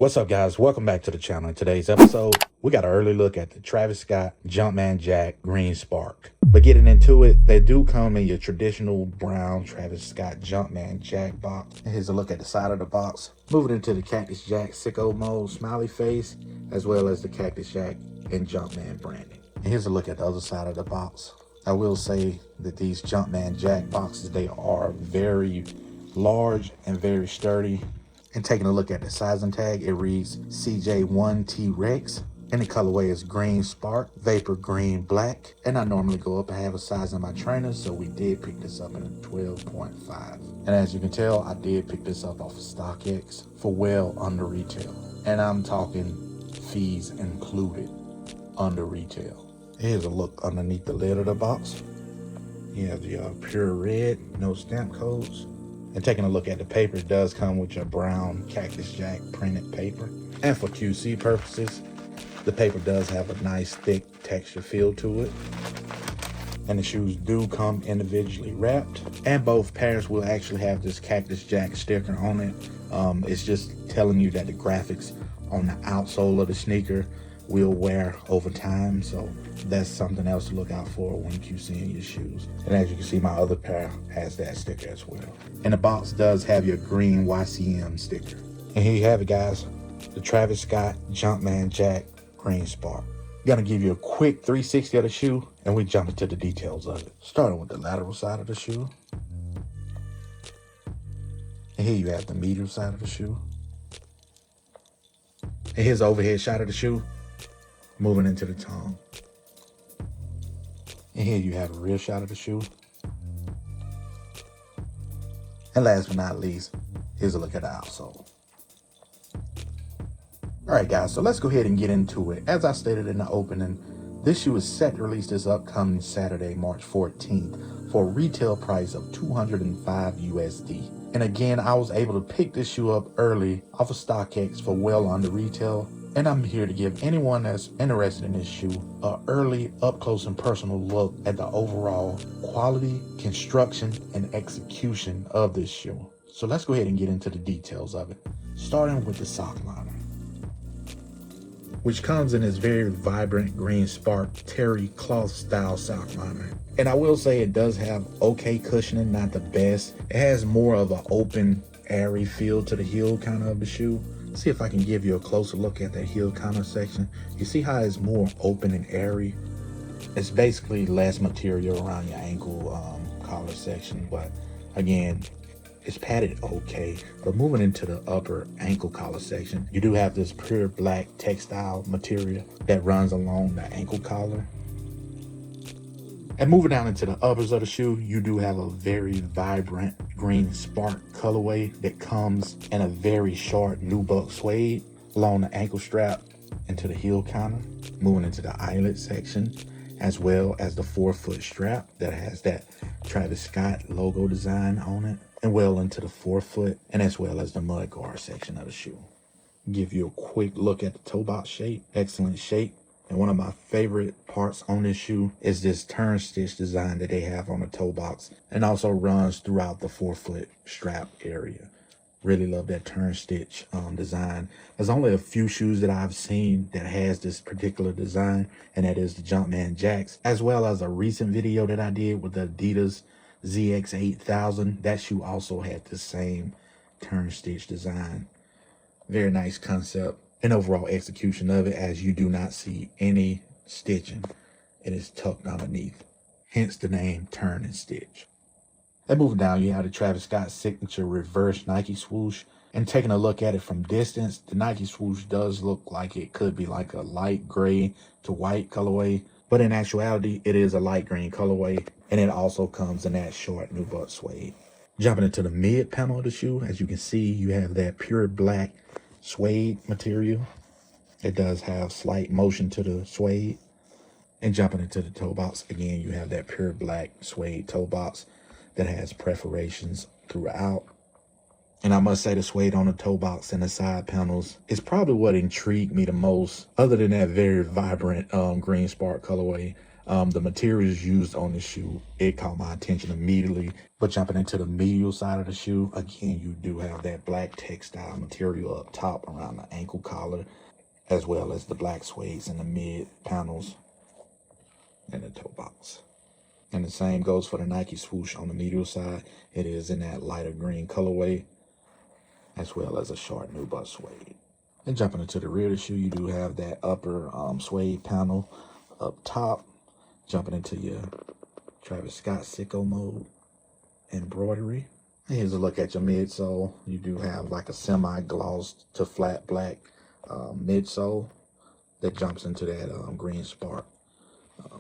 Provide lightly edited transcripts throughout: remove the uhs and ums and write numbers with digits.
What's up, guys? Welcome back to the channel. In today's episode, we got an early look at the Travis Scott Jumpman Jack Green Spark. But getting into it, they do come in your traditional brown Travis Scott Jumpman Jack box. And here's a look at the side of the box. Moving into the Cactus Jack sicko mode smiley face, as well as the Cactus Jack and Jumpman branding. And here's a look at the other side of the box. I will say that these Jumpman Jack boxes, they are very large and very sturdy. And taking a look at the sizing tag, it reads CJ1 T-Rex, and the colorway is green spark, vapor green black. And I normally go up and have a size in my trainers, so we did pick this up in a 12.5. And as you can tell, I did pick this up off of StockX for well under retail. And I'm talking fees included under retail. Here's a look underneath the lid of the box. You have the pure red, no stamp codes. And taking a look at the paper, it does come with your brown Cactus Jack printed paper. And for QC purposes, the paper does have a nice thick texture feel to it. And the shoes do come individually wrapped. And both pairs will actually have this Cactus Jack sticker on it. It's just telling you that the graphics on the outsole of the sneaker will wear over time, so that's something else to look out for when QCing your shoes. And as you can see, my other pair has that sticker as well. And the box does have your green YCM sticker. And here you have it, guys, the Travis Scott Jumpman Jack Green Spark. Gonna give you a quick 360 of the shoe, and we jump into the details of it. Starting with the lateral side of the shoe. And here you have the medial side of the shoe. And here's the overhead shot of the shoe. Moving into the tongue. And here you have a rear shot of the shoe. And last but not least, here's a look at the outsole. All right, guys, so let's go ahead and get into it. As I stated in the opening, this shoe is set to release this upcoming Saturday, March 14th, for a retail price of $205 USD. And again, I was able to pick this shoe up early off of StockX for well under retail. And I'm here to give anyone that's interested in this shoe an early, up close and personal look at the overall quality, construction, and execution of this shoe. So let's go ahead and get into the details of it. Starting with the sock liner, which comes in this very vibrant green spark terry cloth style sock liner. And I will say it does have okay cushioning, not the best. It has more of an open, airy feel to the heel kind of the shoe. See if I can give you a closer look at that heel counter section. You see how it's more open and airy? It's basically less material around your ankle collar section, but again, it's padded okay. But moving into the upper ankle collar section, you do have this pure black textile material that runs along the ankle collar. And moving down into the uppers of the shoe, you do have a very vibrant green spark colorway that comes in a very short nubuck suede along the ankle strap into the heel counter. Moving into the eyelet section, as well as the forefoot strap that has that Travis Scott logo design on it, and well into the forefoot, and as well as the mud guard section of the shoe. Give you a quick look at the toe box shape. Excellent shape. And one of my favorite parts on this shoe is this turn stitch design that they have on the toe box, and also runs throughout the forefoot strap area. Really love that turn stitch design. There's only a few shoes that I've seen that has this particular design, and that is the Jumpman Jacks, as well as a recent video that I did with the Adidas ZX8000. That shoe also had the same turn stitch design. Very nice concept. And overall execution of it, as you do not see any stitching. It is tucked underneath, hence the name turn and stitch. And moving down, you have the Travis Scott signature reverse Nike swoosh. And taking a look at it from distance, the Nike swoosh does look like it could be like a light gray to white colorway, but in actuality, it is a light green colorway, and it also comes in that short nubuck suede. Jumping into the mid panel of the shoe, as you can see, you have that pure black suede material. It does have slight motion to the suede. And jumping into the toe box, again, you have that pure black suede toe box that has perforations throughout. And I must say the suede on the toe box and the side panels is probably what intrigued me the most. Other than that very vibrant green spark colorway, The materials used on the shoe, it caught my attention immediately. But jumping into the medial side of the shoe, again, you do have that black textile material up top around the ankle collar, as well as the black suedes in the mid panels and the toe box. And the same goes for the Nike swoosh on the medial side. It is in that lighter green colorway, as well as a short nubuck suede. And jumping into the rear of the shoe, you do have that upper suede panel up top. Jumping into your Travis Scott sicko mode embroidery. And here's a look at your midsole. You do have like a semi-gloss to flat black midsole that jumps into that green spark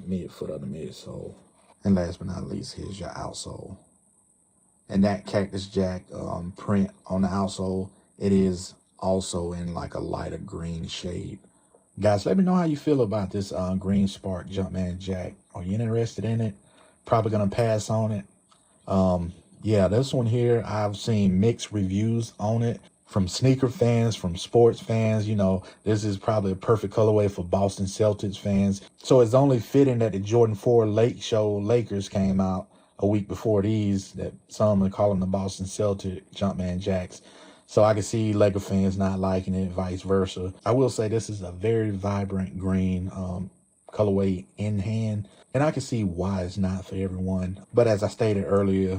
midfoot of the midsole. And last but not least, here's your outsole. And that Cactus Jack print on the outsole, it is also in like a lighter green shade. Guys, let me know how you feel about this green spark Jumpman Jack. Are you interested in it? Probably gonna pass on it. Yeah, this one here, I've seen mixed reviews on it from sneaker fans, from sports fans. You know, this is probably a perfect colorway for Boston Celtics fans. So it's only fitting that the Jordan 4 Late Show Lakers came out a week before these, that some are calling the Boston Celtic Jumpman Jacks. So I can see Laker fans not liking it, vice versa. I will say this is a very vibrant green colorway in hand, and I can see why it's not for everyone. But as I stated earlier,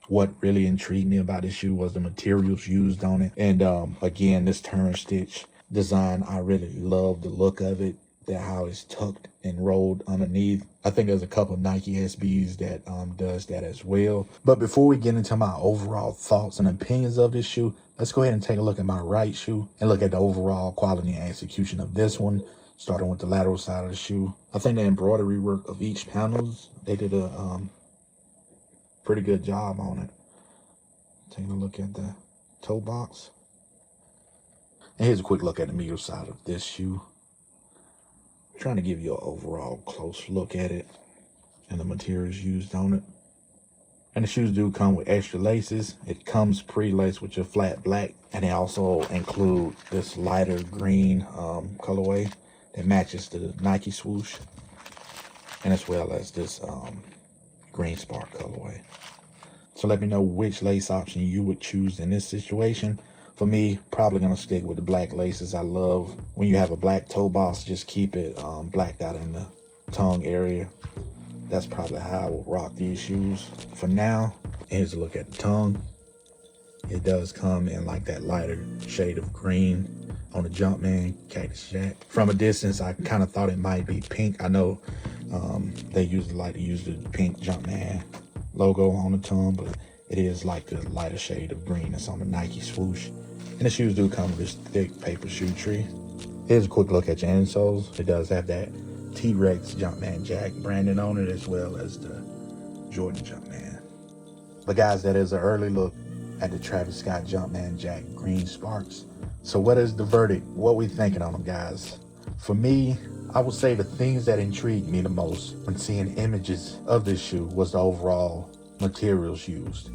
what really intrigued me about this shoe was the materials used on it. And again, this turn stitch design, I really love the look of it, that how it's tucked and rolled underneath. I think there's a couple of Nike SBs that does that as well. But before we get into my overall thoughts and opinions of this shoe, let's go ahead and take a look at my right shoe and look at the overall quality and execution of this one, starting with the lateral side of the shoe. I think the embroidery work of each panels, they did a pretty good job on it. Taking a look at the toe box. And here's a quick look at the medial side of this shoe. I'm trying to give you an overall close look at it and the materials used on it. And the shoes do come with extra laces. It comes pre-laced with your flat black, and they also include this lighter green colorway that matches the Nike swoosh, and as well as this green spark colorway. So let me know which lace option you would choose in this situation. For me, probably gonna stick with the black laces. I love when you have a black toe box, just keep it blacked out in the tongue area. That's probably how I would rock these shoes for now. Here's a look at the tongue. It does come in like that lighter shade of green on the Jumpman Cactus Jack. From a distance, I kind of thought it might be pink. I know they usually like to use the pink Jumpman logo on the tongue, but it is like the lighter shade of green that's on the Nike swoosh. And the shoes do come with this thick paper shoe tree. Here's a quick look at your insoles. It does have that T-Rex Jumpman Jack branded on it, as well as the Jordan Jumpman. But guys, that is an early look at the Travis Scott Jumpman Jack Green Sparks. So what is the verdict? What we thinking on them, guys? For me, I would say the things that intrigued me the most when seeing images of this shoe was the overall materials used.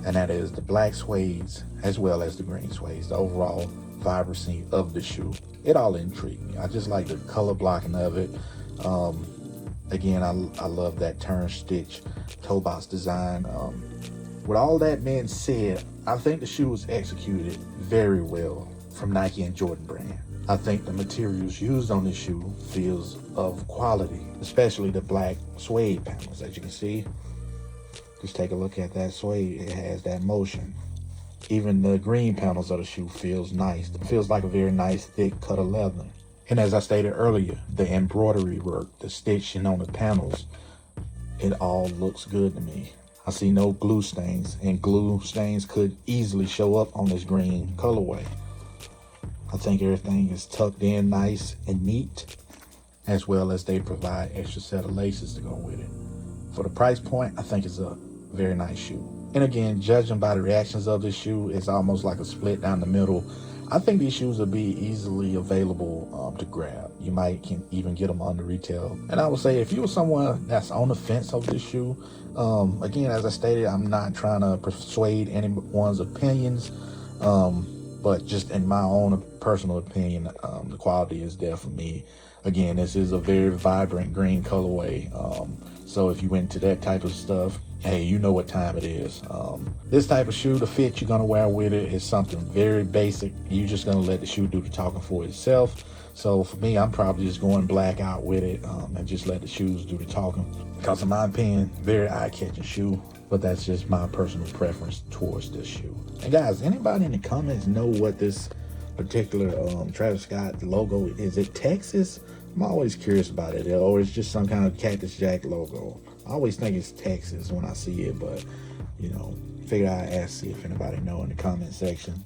And that is the black suedes as well as the green suedes, the overall vibrancy of the shoe. It all intrigued me. I just like the color blocking of it. Again, I love that turn stitch toe box design. With all that being said, I think the shoe was executed very well from Nike and Jordan brand. I think the materials used on this shoe feels of quality, especially the black suede panels. As you can see, just take a look at that suede. It has that motion. Even the green panels of the shoe feels nice. It feels like a very nice thick cut of leather. And as I stated earlier, the embroidery work, the stitching on the panels, it all looks good to me. I see no glue stains, and glue stains could easily show up on this green colorway. I think everything is tucked in nice and neat, as well as they provide extra set of laces to go with it. For the price point, I think it's a very nice shoe. And again, judging by the reactions of this shoe, it's almost like a split down the middle. I think these shoes will be easily available to grab. You might can even get them under retail. And I would say if you're someone that's on the fence of this shoe, again, as I stated, I'm not trying to persuade anyone's opinions, but just in my own personal opinion, the quality is there for me. Again, this is a very vibrant green colorway. So if you into that type of stuff, hey, you know what time it is. This type of shoe, the fit you're gonna wear with it is something very basic. You're just gonna let the shoe do the talking for itself. So for me, I'm probably just going black out with it and just let the shoes do the talking. Because in my opinion, very eye-catching shoe, but that's just my personal preference towards this shoe. And guys, anybody in the comments know what this particular Travis Scott logo is? It Texas? I'm always curious about it, or it's just some kind of Cactus Jack logo. I always think it's Texas when I see it, but you know, figure I'd ask, see if anybody know in the comment section.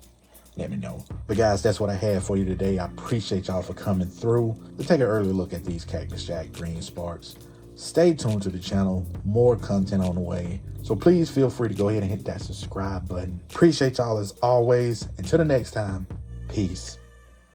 Let me know. But guys, that's what I had for you today. I appreciate y'all for coming through to take an early look at these Cactus Jack Green Sparks. Stay tuned to the channel, more content on the way. So please feel free to go ahead and hit that subscribe button. Appreciate y'all as always. Until the next time, peace.